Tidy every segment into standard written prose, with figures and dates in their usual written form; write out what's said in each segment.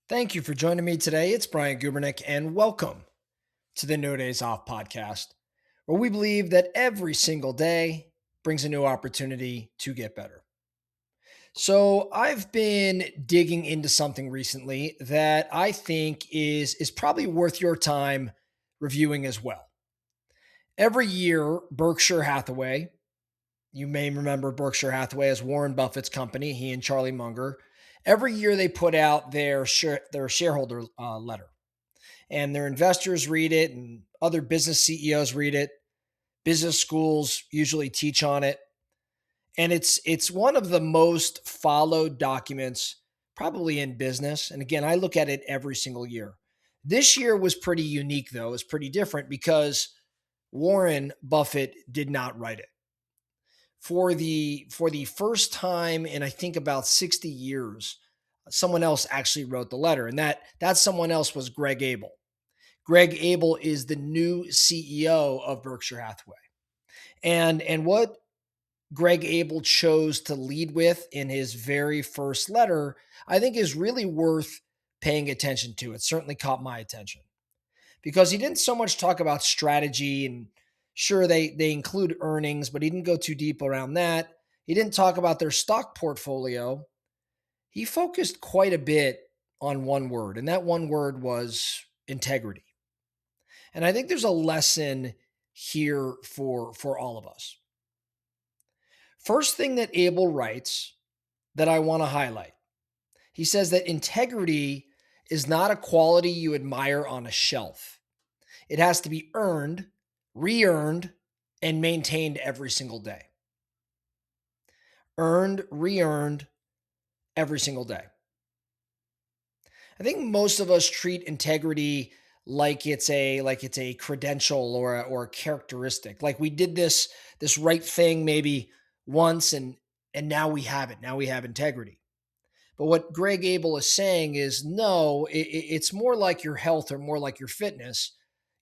Thank you for joining me today. It's Brian Gubernick, and welcome to the No Days Off podcast, where we believe that every single day brings a new opportunity to get better. So, I've been digging into something recently that I think is probably worth your time reviewing as well. Every year, Berkshire Hathaway, you may remember Berkshire Hathaway as Warren Buffett's company, he and Charlie Munger. Every year they put out their shareholder letter, and their investors read it, and other business CEOs read it. Business schools usually teach on it, and it's one of the most followed documents probably in business. And again, I look at it every single year. This year was pretty unique though. It was pretty different because Warren Buffett did not write it. For the first time in I think about 60 years, someone else actually wrote the letter, and that someone else was Greg Abel. Greg Abel is the new CEO of Berkshire Hathaway. And what Greg Abel chose to lead with in his very first letter, I think is really worth paying attention to. It certainly caught my attention because he didn't so much talk about strategy, and sure they include earnings, but he didn't go too deep around that. He didn't talk about their stock portfolio. He focused quite a bit on one word, and that one word was integrity. And I think there's a lesson here for all of us. First thing that Abel writes that I want to highlight. He says that integrity is not a quality you admire on a shelf. It has to be earned, re-earned, and maintained every single day. Earned, re-earned every single day. I think most of us treat integrity like it's a credential or a characteristic. Like we did this right thing maybe once, and now we have it. Now we have integrity. But what Greg Abel is saying is no, it's more like your health or more like your fitness.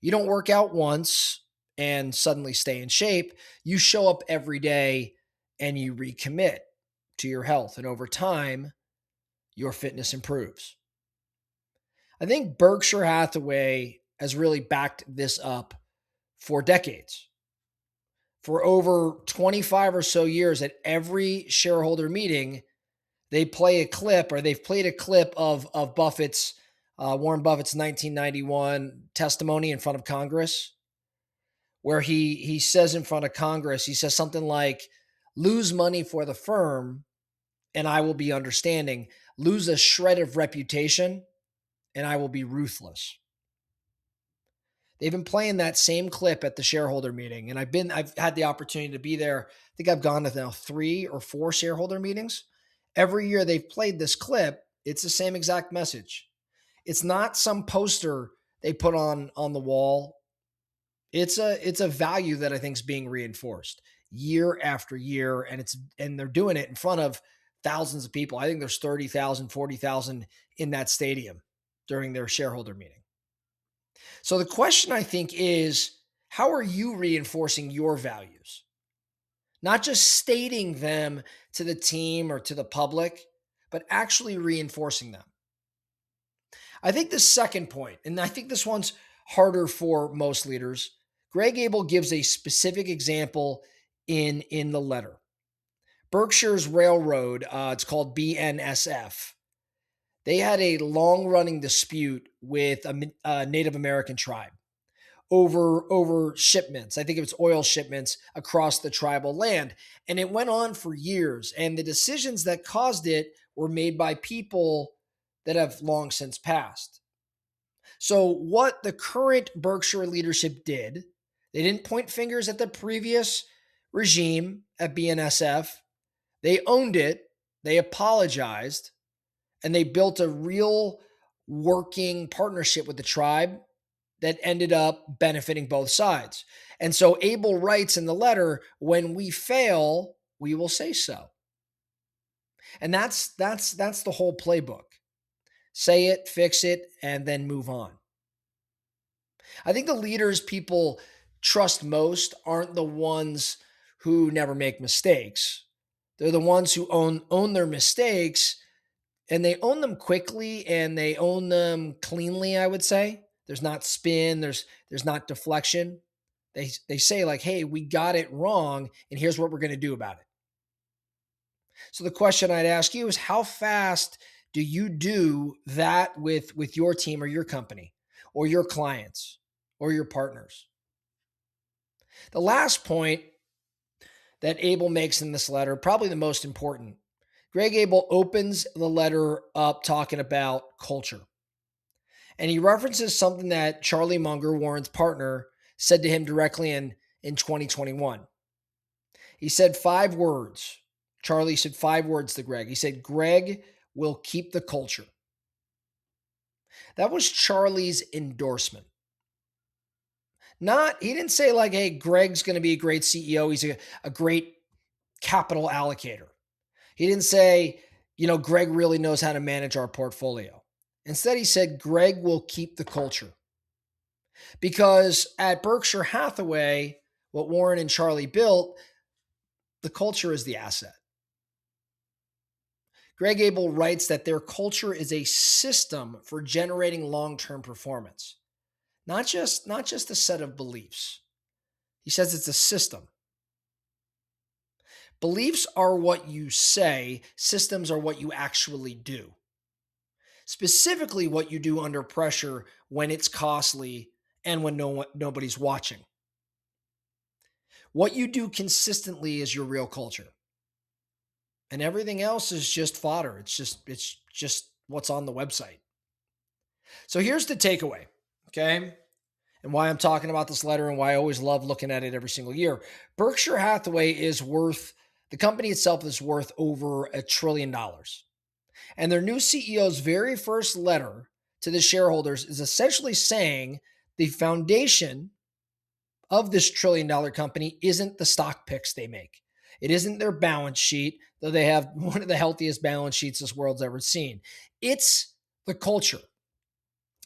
You don't work out once and suddenly stay in shape. You show up every day and you recommit to your health. And over time, your fitness improves. I think Berkshire Hathaway has really backed this up for decades. For over 25 or so years, at every shareholder meeting, they play a clip, or they've played a clip of Warren Buffett's 1991 testimony in front of Congress, where he says in front of Congress, he says something like, "Lose money for the firm, and I will be understanding. Lose a shred of reputation, and I will be ruthless." They've been playing that same clip at the shareholder meeting, and I've had the opportunity to be there. I think I've gone to now 3 or 4 shareholder meetings. Every year they've played this clip. It's the same exact message. It's not some poster they put on the wall. It's a value that I think is being reinforced year after year, and they're doing it in front of thousands of people. I think there's 30,000, 40,000 in that stadium during their shareholder meeting. So the question I think is, how are you reinforcing your values? Not just stating them to the team or to the public, but actually reinforcing them. I think the second point, and I think this one's harder for most leaders, Greg Abel gives a specific example in the letter. Berkshire's railroad, it's called BNSF. They had a long running dispute with a Native American tribe over shipments. I think it was oil shipments across the tribal land. And it went on for years. And the decisions that caused it were made by people that have long since passed. So, what the current Berkshire leadership did, they didn't point fingers at the previous regime at BNSF. They owned it, they apologized, and they built a real working partnership with the tribe that ended up benefiting both sides. And so Abel writes in the letter, when we fail, we will say so. And that's the whole playbook. Say it, fix it, and then move on. I think the leaders people trust most aren't the ones who never make mistakes. They're the ones who own their mistakes And they own them quickly and they own them cleanly, I would say. There's not spin, there's not deflection. They say like, "Hey, we got it wrong and here's what we're going to do about it." So the question I'd ask you is how fast do you do that with your team or your company or your clients or your partners? The last point that Abel makes in this letter, probably the most important. Greg Abel opens the letter up talking about culture. And he references something that Charlie Munger, Warren's partner, said to him directly in 2021. He said 5 words. Charlie said 5 words to Greg. He said, Greg will keep the culture. That was Charlie's endorsement. He didn't say like, hey, Greg's going to be a great CEO. He's a great capital allocator. He didn't say, Greg really knows how to manage our portfolio. Instead, he said, Greg will keep the culture. Because at Berkshire Hathaway, what Warren and Charlie built, the culture is the asset. Greg Abel writes that their culture is a system for generating long-term performance, not just a set of beliefs. He says it's a system. Beliefs are what you say, systems are what you actually do. Specifically, what you do under pressure when it's costly and when nobody's watching. What you do consistently is your real culture. And everything else is just fodder. It's just what's on the website. So here's the takeaway, okay? And why I'm talking about this letter and why I always love looking at it every single year. Berkshire Hathaway the company itself is worth over $1 trillion. And their new CEO's very first letter to the shareholders is essentially saying the foundation of this $1 trillion company isn't the stock picks they make. It isn't their balance sheet, though they have one of the healthiest balance sheets this world's ever seen. It's the culture.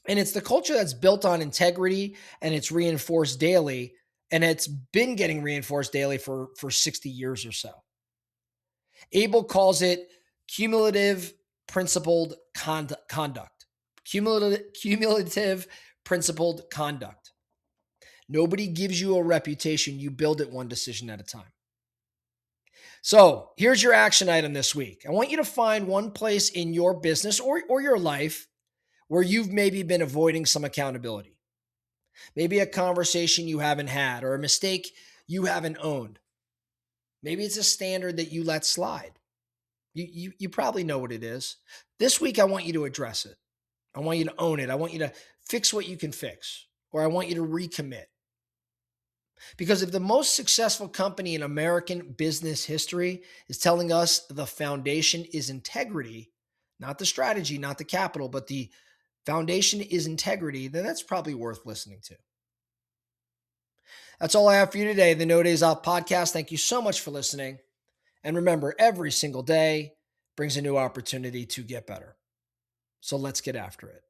And it's the culture that's built on integrity and it's reinforced daily. And it's been getting reinforced daily for 60 years or so. Abel calls it cumulative principled conduct. Cumulative principled conduct. Nobody gives you a reputation. You build it one decision at a time. So here's your action item this week. I want you to find one place in your business or your life where you've maybe been avoiding some accountability. Maybe a conversation you haven't had or a mistake you haven't owned. Maybe it's a standard that you let slide. You probably know what it is. This week, I want you to address it. I want you to own it. I want you to fix what you can fix, or I want you to recommit. Because if the most successful company in American business history is telling us the foundation is integrity, not the strategy, not the capital, but the foundation is integrity, then that's probably worth listening to. That's all I have for you today. The No Days Off podcast. Thank you so much for listening. And remember, every single day brings a new opportunity to get better. So let's get after it.